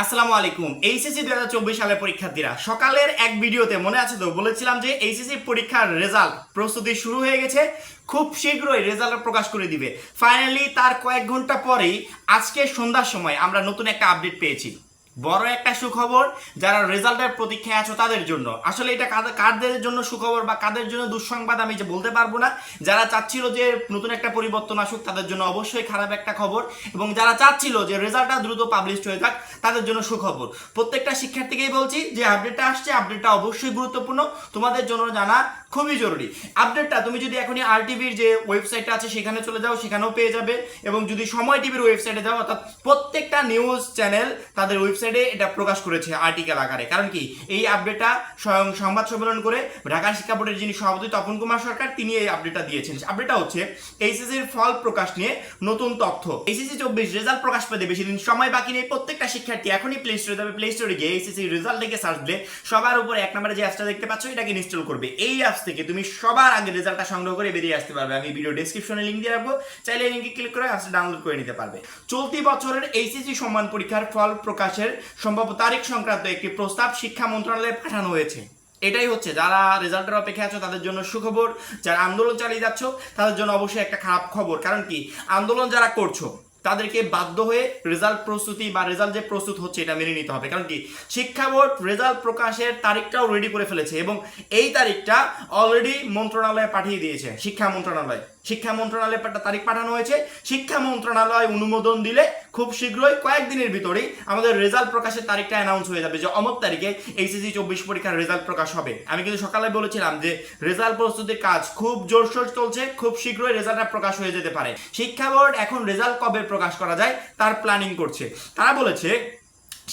আসসালামু আলাইকুম। এইচএসসি 2024 সালের পরীক্ষার্থীরা, সকালের এক ভিডিওতে মনে আছে তো বলেছিলাম যে এইচএসসি পরীক্ষার রেজাল্ট প্রস্তুতি শুরু হয়ে গেছে, খুব শীঘ্রই রেজাল্ট প্রকাশ করে দিবে। ফাইনালি তার কয়েক ঘন্টা পরেই আজকে সন্ধ্যার সময় আমরা নতুন একটা আপডেট পেয়েছি। বড় একটা সুখবর, যারা রেজাল্টের প্রতীক্ষায় আছো তাদের জন্য। আসলে এটা কাদের জন্য সুখবর বা কাদের জন্য দুঃসংবাদ আমি যে বলতে পারবো না। যারা চাচ্ছিল যে নতুন একটা পরিবর্তন আসুক তাদের জন্য অবশ্যই খারাপ একটা খবর, এবং যারা চাচ্ছিল যে রেজাল্টটা দ্রুত পাবলিশ হয়ে যাক তাদের জন্য সুখবর। প্রত্যেকটা শিক্ষার্থীকেই বলছি যে আপডেটটা আসছে, আপডেটটা অবশ্যই গুরুত্বপূর্ণ, তোমাদের জন্য জানা খুবই জরুরি। আপডেটটা তুমি যদি এখনই RTVর যে ওয়েবসাইটটা আছে সেখানে চলে যাও, সেখানেও পেয়ে যাবে, এবং যদি সময় টিভির ওয়েবসাইটে যাও, অর্থাৎ প্রত্যেকটা নিউজ চ্যানেল তাদের ওয়েবসাইটে এটা প্রকাশ করেছে আর্টিকেল আকারে। কারণ কি, এই আপডেটটা স্বয়ং সংবাদ সম্মেলন করে ঢাকা শিক্ষা বোর্ডের যিনি সভাপতি তপন কুমার সরকার, তিনি এই আপডেটটা দিয়েছেন। আপডেটটা হচ্ছে এইচএসসির ফল প্রকাশ নিয়ে নতুন তথ্য। এইচএসসি 24 রেজাল্ট প্রকাশ পেতে বেশি দিন সময় বাকি নেই। প্রত্যেকটা শিক্ষার্থী এখনই প্লে স্টোরে যাবে, প্লে স্টোরে গিয়ে এইচএসসি রেজাল্ট লিখে সার্চ দিলে সবার উপরে এক নম্বরে যে অ্যাপসটা দেখতে পাচ্ছ এটাকে ইনস্টল করবে। এই অ্যাপস থেকে তুমি সবার আগে রেজাল্টটা সংগ্রহ করে বেরিয়ে আসতে পারবে। আমি ভিডিও ডেসক্রিপশনে লিংক দিয়ে রাখবো, চাইলে লিংকে ক্লিক করে অ্যাপসটা ডাউনলোড করে নিতে পারবে। চলতি বছরের এইচএসসি সম্মান পরীক্ষার ফল প্রকাশের সম্ভাব্য তারিখ সংক্রান্ত একটি প্রস্তাব শিক্ষা মন্ত্রণালয়ে পাঠানো হয়েছে। এটাই হচ্ছে, যারা রেজাল্টের অপেক্ষা আছো তাদের জন্য সুখবর, যারা আন্দোলন চালিয়ে যাচ্ছ তাদের জন্য অবশ্যই একটা খারাপ খবর। কারণ কি, আন্দোলন যারা করছো তাদেরকে বাধ্য হয়ে রেজাল্ট প্রস্তুতি বা রেজাল্ট যে প্রস্তুত হচ্ছে এটা মেনে নিতে হবে। কারণ কি, শিক্ষা বোর্ড রেজাল্ট প্রকাশের তারিখটাও রেডি করে ফেলেছে, এবং এই তারিখটা অলরেডি মন্ত্রণালয়ে পাঠিয়ে দিয়েছে। শিক্ষা মন্ত্রণালয়ে তারিখ পাঠানো হয়েছে। শিক্ষা মন্ত্রণালয় অনুমোদন দিলে খুব শীঘ্রই কয়েকদিনের ভিতরেই আমাদের রেজাল্ট প্রকাশের তারিখটা অ্যানাউন্স হয়ে যাবে যে অমুক তারিখে এইচএসসি 24 পরীক্ষার রেজাল্ট প্রকাশ হবে। আমি কিন্তু সকালে বলেছিলাম যে রেজাল্ট প্রস্তুতির কাজ খুব জোরসোর চলছে, খুব শীঘ্রই রেজাল্টটা প্রকাশ হয়ে যেতে পারে। শিক্ষা বোর্ড এখন রেজাল্ট কবে প্রকাশ করা যায় তার প্ল্যানিং করছে। তারা বলেছে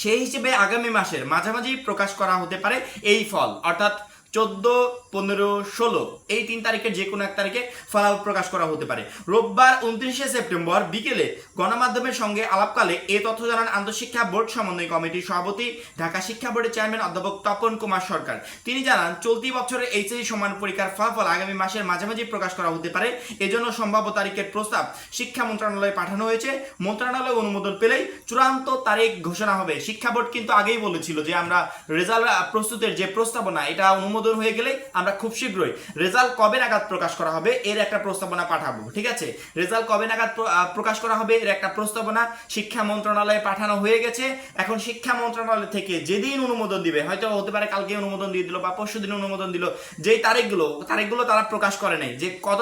সেই হিসেবে আগামী মাসের মাঝামাঝি প্রকাশ করা হতে পারে এই ফল, অর্থাৎ 14, 15, 16 এই 3 তারিখের যে কোনো এক তারিখে ফলাফল প্রকাশ করা হতে পারে। রোববার 29শে সেপ্টেম্বর বিকেলে গণমাধ্যমের সঙ্গে আলাপকালে এ তথ্য জানান আন্তঃশিক্ষা বোর্ড সমন্বয় কমিটির সভাপতি ঢাকা শিক্ষা বোর্ডের চেয়ারম্যান অধ্যাপক তপন কুমার সরকার। তিনি জানান, চলতি বছরের এইচএসসি সম্মান পরীক্ষার ফলাফল আগামী মাসের মাঝামাঝি প্রকাশ করা হতে পারে। এজন্য সম্ভাব্য তারিখের প্রস্তাব শিক্ষা মন্ত্রণালয়ে পাঠানো হয়েছে। মন্ত্রণালয় অনুমোদন পেলেই চূড়ান্ত তারিখ ঘোষণা হবে। শিক্ষা বোর্ড কিন্তু আগেই বলেছিল যে আমরা রেজাল্ট প্রস্তুতের যে প্রস্তাবনা এটা অনুমোদন হয়ে গেলে আমরা খুব শীঘ্রই রেজাল্ট কবে নাগাদ প্রকাশ করা হবে এর একটা প্রস্তাবনা পাঠাবো। ঠিক আছে, রেজাল্ট কবে নাগাদ প্রকাশ করা হবে এর একটা প্রস্তাবনা শিক্ষা মন্ত্রণালয়ে পাঠানো হয়ে গেছে। এখন শিক্ষা মন্ত্রণালয় থেকে যেদিন অনুমোদন দিবে, হয়তো হতে পারে কালকে অনুমোদন দিয়ে দিল বা পরশুদিন অনুমোদন দিল, যেই তারিখগুলো তারা প্রকাশ করে নাই, যে কত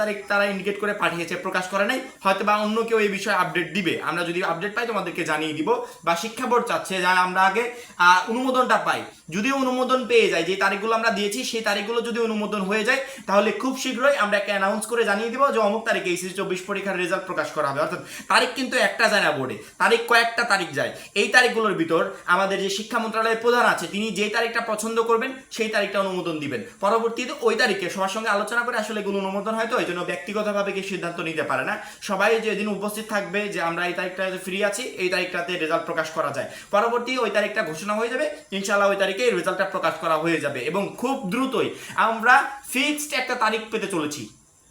তারিখ তারা ইন্ডিকেট করে পাঠিয়েছে প্রকাশ করে নাই, হয়তো বা অন্য কেউ এই বিষয়ে আপডেট দিবে। আমরা যদি আপডেট পাই তোমাদেরকে জানিয়ে দিব, বা শিক্ষা বোর্ড চাচ্ছে যে আমরা আগে অনুমোদনটা পাই। যদি অনুমোদন পেয়ে যায়, যে তারিখগুলো আমরা দিয়েছি সেই তারিখগুলো যদি অনুমোদন হয়ে যায় তাহলে খুব শীঘ্রই আমরা একটা অ্যানাউন্স করে জানিয়ে দিব যে অমুক তারিখে এইচএসসি 24 পরীক্ষার রেজাল্ট প্রকাশ করা হবে। অর্থাৎ তারিখ কিন্তু একটা যায় না বোর্ডে, তারিখ কয়েকটা তারিখ যায়। এই তারিখগুলোর ভিতর আমাদের যে শিক্ষা মন্ত্রণালয়ের প্রধান আছে তিনি যেই তারিখটা পছন্দ করবেন সেই তারিখটা অনুমোদন দিবেন। পরবর্তীতে ওই তারিখে সবার সঙ্গে আলোচনা করে আসলে এগুলো অনুমোদন হয়তো, এই জন্য ব্যক্তিগতভাবে কি সিদ্ধান্ত নিতে পারে না। সবাই যেদিন উপস্থিত থাকবে যে আমরা এই তারিখটা ফ্রি আছি, এই তারিখটাতে রেজাল্ট প্রকাশ করা যায়, পরবর্তী ওই তারিখটা ঘোষণা হয়ে যাবে। ইনশাআল্লাহ ওই তারিখে রেজাল্টটা প্রকাশ করা হয়ে যাবে, এবং খুব দ্রুতই আমরা ফিক্সড একটা তারিখ পেতে চলেছি।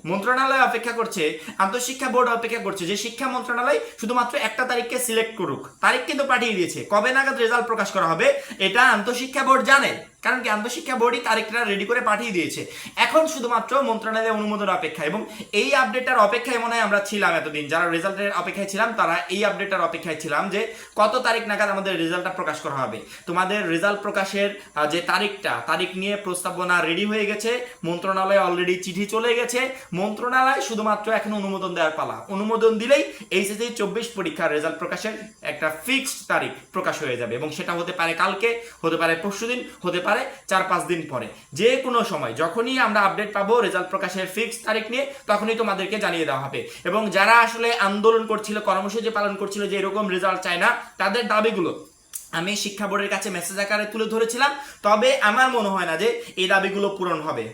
মন্ত্রণালয় অপেক্ষা করছে, আন্তঃশিক্ষা বোর্ড অপেক্ষা করছে যে শিক্ষা মন্ত্রণালয় শুধুমাত্র একটা তারিখকে সিলেক্ট করুক। তারিখ কিন্তু পাঠিয়ে দিয়েছে, কবে নাগাদ রেজাল্ট প্রকাশ করা হবে এটা আন্তঃশিক্ষা বোর্ড জানে। কারণ কি, আন্তঃশিক্ষা বোর্ডই তারিখটা রেডি করে পাঠিয়ে দিয়েছে। এখন শুধুমাত্র মন্ত্রণালয়ের অনুমোদন অপেক্ষা, এবং এই আপডেটটার অপেক্ষায় মনে হয় আমরা ছিলাম এতদিন, যারা রেজাল্টের অপেক্ষায় ছিলাম তারা এই আপডেটটার অপেক্ষায় ছিলাম যে কত তারিখ নাগাদ আমাদের রেজাল্টটা প্রকাশ করা হবে। তোমাদের রেজাল্ট প্রকাশের যে তারিখ নিয়ে প্রস্তাবনা রেডি হয়ে গেছে, মন্ত্রণালয়ে অলরেডি চিঠি চলে গেছে। মন্ত্রণালয় শুধুমাত্র এখন অনুমোদন দেওয়ার পালা। অনুমোদন দিলেই এইচএসসি 24 পরীক্ষার রেজাল্ট প্রকাশের একটা ফিক্সড তারিখ প্রকাশ হয়ে যাবে, এবং সেটা হতে পারে কালকে, হতে পারে পরশুদিন, হতে পারে 4-5 দিন পরে। যে কোনো সময় যখনই আমরা আপডেট পাবো রেজাল্ট প্রকাশের ফিক্সড তারিখ নিয়ে, তখনই তোমাদেরকে জানিয়ে দেওয়া হবে। এবং যারা আসলে আন্দোলন করছিল, কর্মসূচি পালন করছিল যে এরকম রেজাল্ট চায় না, তাদের দাবিগুলো আমি শিক্ষা বোর্ডের কাছে মেসেজ আকারে তুলে ধরেছিলাম। তবে আমার মনে হয় না যে এই দাবিগুলো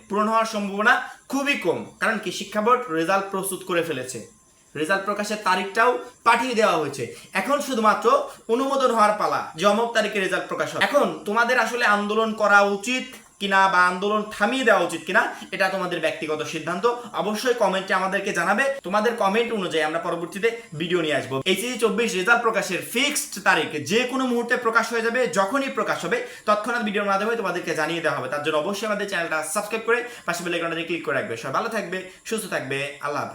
পূরণ হওয়ার সম্ভাবনা খুবই কম। কারণ কি, শিক্ষা বোর্ড রেজাল্ট প্রস্তুত করে ফেলেছে, রেজাল্ট প্রকাশের তারিখটাও পাঠিয়ে দেওয়া হয়েছে। এখন শুধুমাত্র অনুমোদন হওয়ার পালা যে অমুক তারিখে রেজাল্ট প্রকাশ হবে। এখন তোমাদের আসলে আন্দোলন করা উচিত কিনা বা আন্দোলন থামিয়ে দেওয়া উচিত কিনা এটা তোমাদের ব্যক্তিগত সিদ্ধান্ত। অবশ্যই কমেন্টে আমাদেরকে জানাবে, তোমাদের কমেন্ট অনুযায়ী আমরা পরবর্তীতে ভিডিও নিয়ে আসবো। এইচএসসি 24 রেজাল্ট প্রকাশের ফিক্সড তারিখ যে কোনো মুহূর্তে প্রকাশ হয়ে যাবে, যখনই প্রকাশ হবে তৎক্ষণাৎ ভিডিওর মাধ্যমে তোমাদেরকে জানিয়ে দেওয়া হবে। তার জন্য অবশ্যই আমাদের চ্যানেলটা সাবস্ক্রাইব করে পাশে বেল আইকনটাতে ক্লিক করে রাখবে। সবাই ভালো থাকবে, সুস্থ থাকবে, আল্লাহ হাফেজ।